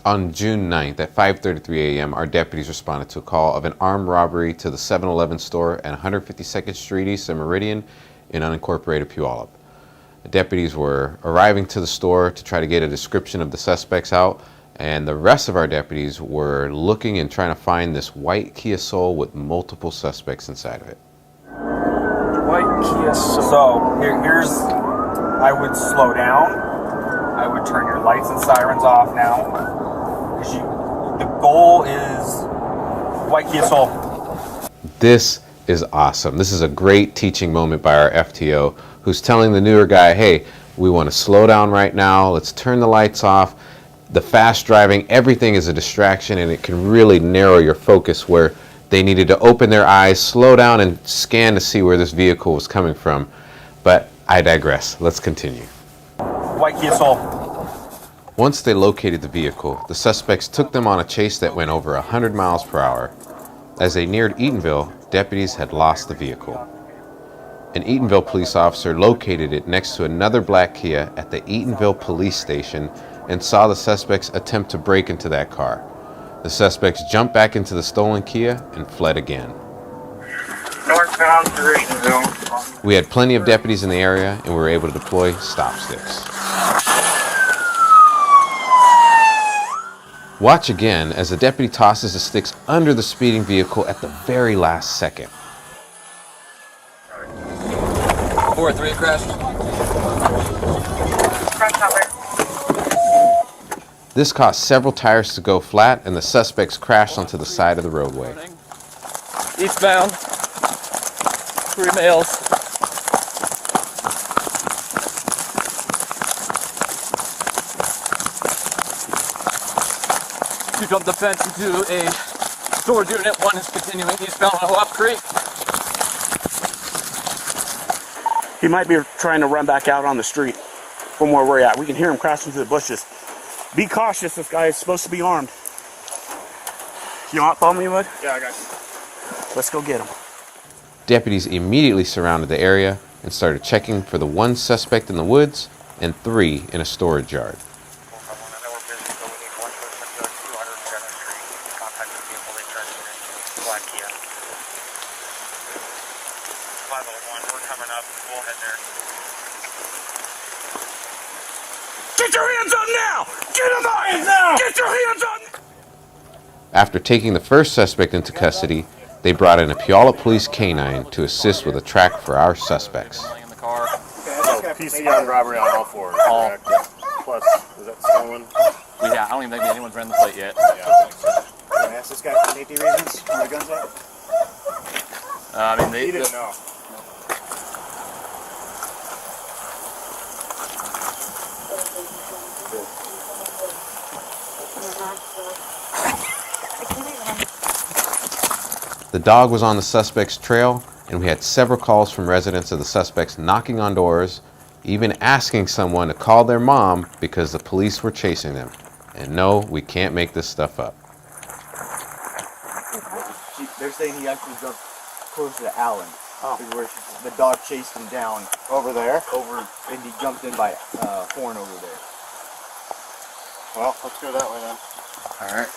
On June 9th at 5:33 a.m., our deputies responded to a call of an armed robbery to the 7-Eleven store at 152nd Street East and Meridian in unincorporated Puyallup. The deputies were arriving to the store to try to get a description of the suspects out, and the rest of our deputies were looking and trying to find this white Kia Soul with multiple suspects inside of it. White Kia Soul. So here's, I would slow down. I would turn your lights and sirens off now. The goal is white Kia Soul. This is awesome. This is a great teaching moment by our FTO, who's telling the newer guy, hey, we want to slow down right now. Let's turn the lights off. The fast driving, everything is a distraction, and it can really narrow your focus where they needed to open their eyes, slow down, and scan to see where this vehicle was coming from. But I digress. Let's continue. White Kia Soul. Once they located the vehicle, the suspects took them on a chase that went over 100 miles per hour. As they neared Eatonville, deputies had lost the vehicle. An Eatonville police officer located it next to another black Kia at the Eatonville police station and saw the suspects attempt to break into that car. The suspects jumped back into the stolen Kia and fled again. Northbound through Eatonville. We had plenty of deputies in the area and we were able to deploy stop sticks. Watch again as the deputy tosses the sticks under the speeding vehicle at the very last second. 4-3 crashed. This caused several tires to go flat and the suspects crashed onto the side of the roadway. Eastbound. 3 males. Two jumped the fence into a storage unit. One is continuing eastbound on Off Creek. He might be trying to run back out on the street from where we're at. We can hear him crashing through the bushes. Be cautious, this guy is supposed to be armed. You want to follow me, bud? Yeah, I got you. Let's go get him. Deputies immediately surrounded the area and started checking for the 1 suspect in the woods and 3 in a storage yard. Get your hands up now! Get him up now! Get your hands up! After taking the first suspect into custody, they brought in a Puyallup police canine to assist with a track for our suspects. In the car. PC on robbery on all 4. All. Correct. Plus, is that stolen? Yeah, I don't even think anyone's ran the plate yet. Yeah, I think so. Can I ask this guy for safety reasons where the guns at? I mean, He didn't know. The dog was on the suspect's trail, and we had several calls from residents of the suspects knocking on doors, even asking someone to call their mom because the police were chasing them. And no, we can't make this stuff up. They're saying he actually jumped closer to Allen. Where the dog chased him down. Over there? And he jumped in by Horn over there. Well, let's go that way then. Alright.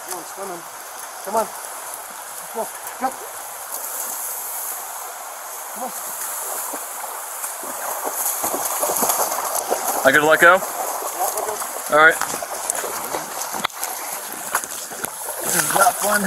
Come on, swimming. Come on. Come on. Jump. Come on. I good to let go? Alright. This is not fun.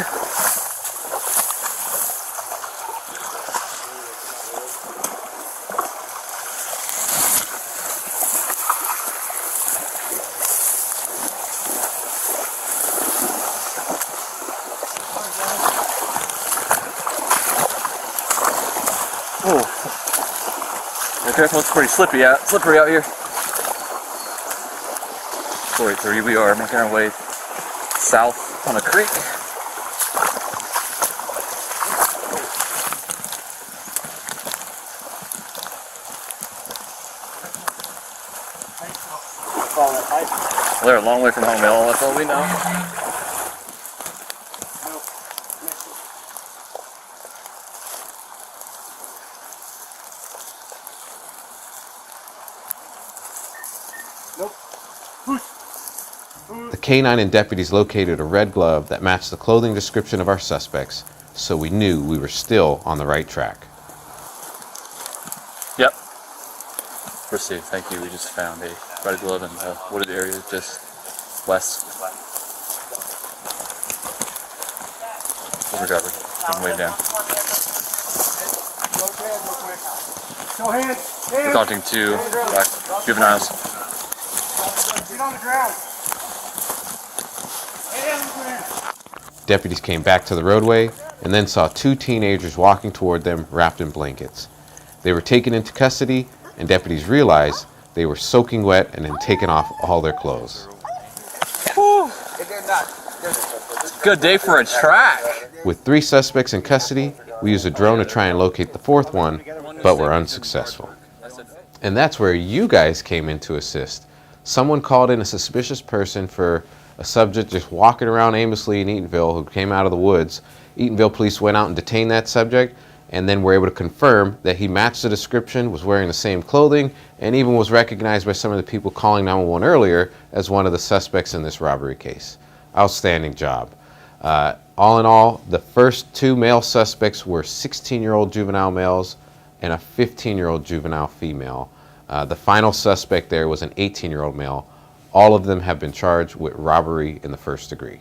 Okay, it's pretty slippery out here. 483, we are making our way south on a creek. They're a long way from home, y'all. That's all we know. K-9 and deputies located a red glove that matched the clothing description of our suspects, so we knew we were still on the right track. Yep. Received. Thank you. We just found a red glove in the wooded area just west. Recovered. Come way down. Go ahead. We're talking to juveniles. Get on the ground. Get on the ground. Deputies came back to the roadway and then saw two teenagers walking toward them wrapped in blankets. They were taken into custody, and deputies realized they were soaking wet and had taken off all their clothes. Good day for a track. With 3 suspects in custody, we used a drone to try and locate the 4th one, but were unsuccessful. And that's where you guys came in to assist. Someone called in a suspicious person for a subject just walking around aimlessly in Eatonville who came out of the woods. Eatonville police went out and detained that subject, and then were able to confirm that he matched the description, was wearing the same clothing, and even was recognized by some of the people calling 911 earlier as one of the suspects in this robbery case. Outstanding job. All in all, the first 2 male suspects were 16-year-old juvenile males and a 15-year-old juvenile female. The final suspect there was an 18-year-old male. All of them have been charged with robbery in the 1st degree.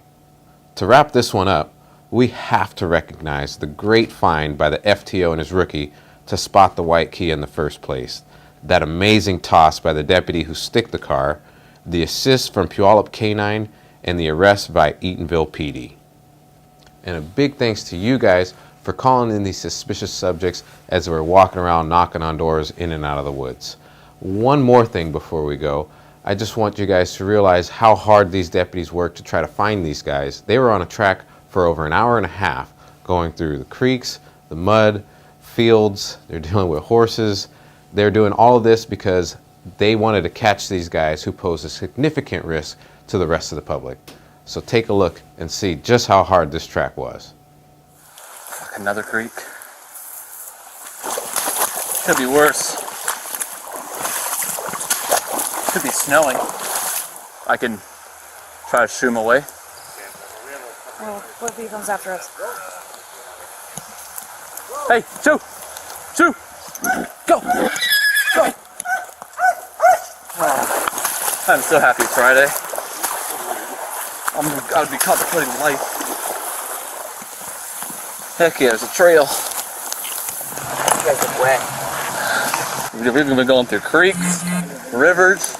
To wrap this one up, we have to recognize the great find by the FTO and his rookie to spot the white key in the first place, that amazing toss by the deputy who sticked the car, the assist from Puyallup K-9, and the arrest by Eatonville PD. And a big thanks to you guys for calling in these suspicious subjects as they were walking around knocking on doors in and out of the woods. One more thing before we go. I just want you guys to realize how hard these deputies worked to try to find these guys. They were on a track for over an hour and a half, going through the creeks, the mud, fields. They're dealing with horses. They're doing all of this because they wanted to catch these guys who pose a significant risk to the rest of the public. So take a look and see just how hard this track was. Another creek. Could be worse. Could be snowing. I can try to shoo him away. Well, what if he comes after us? Hey, shoo! Shoo! Go! Go! Oh, I'm so happy it's Friday. I would be contemplating life. Heck yeah, there's a trail. You guys are wet. We've been going through creeks, rivers,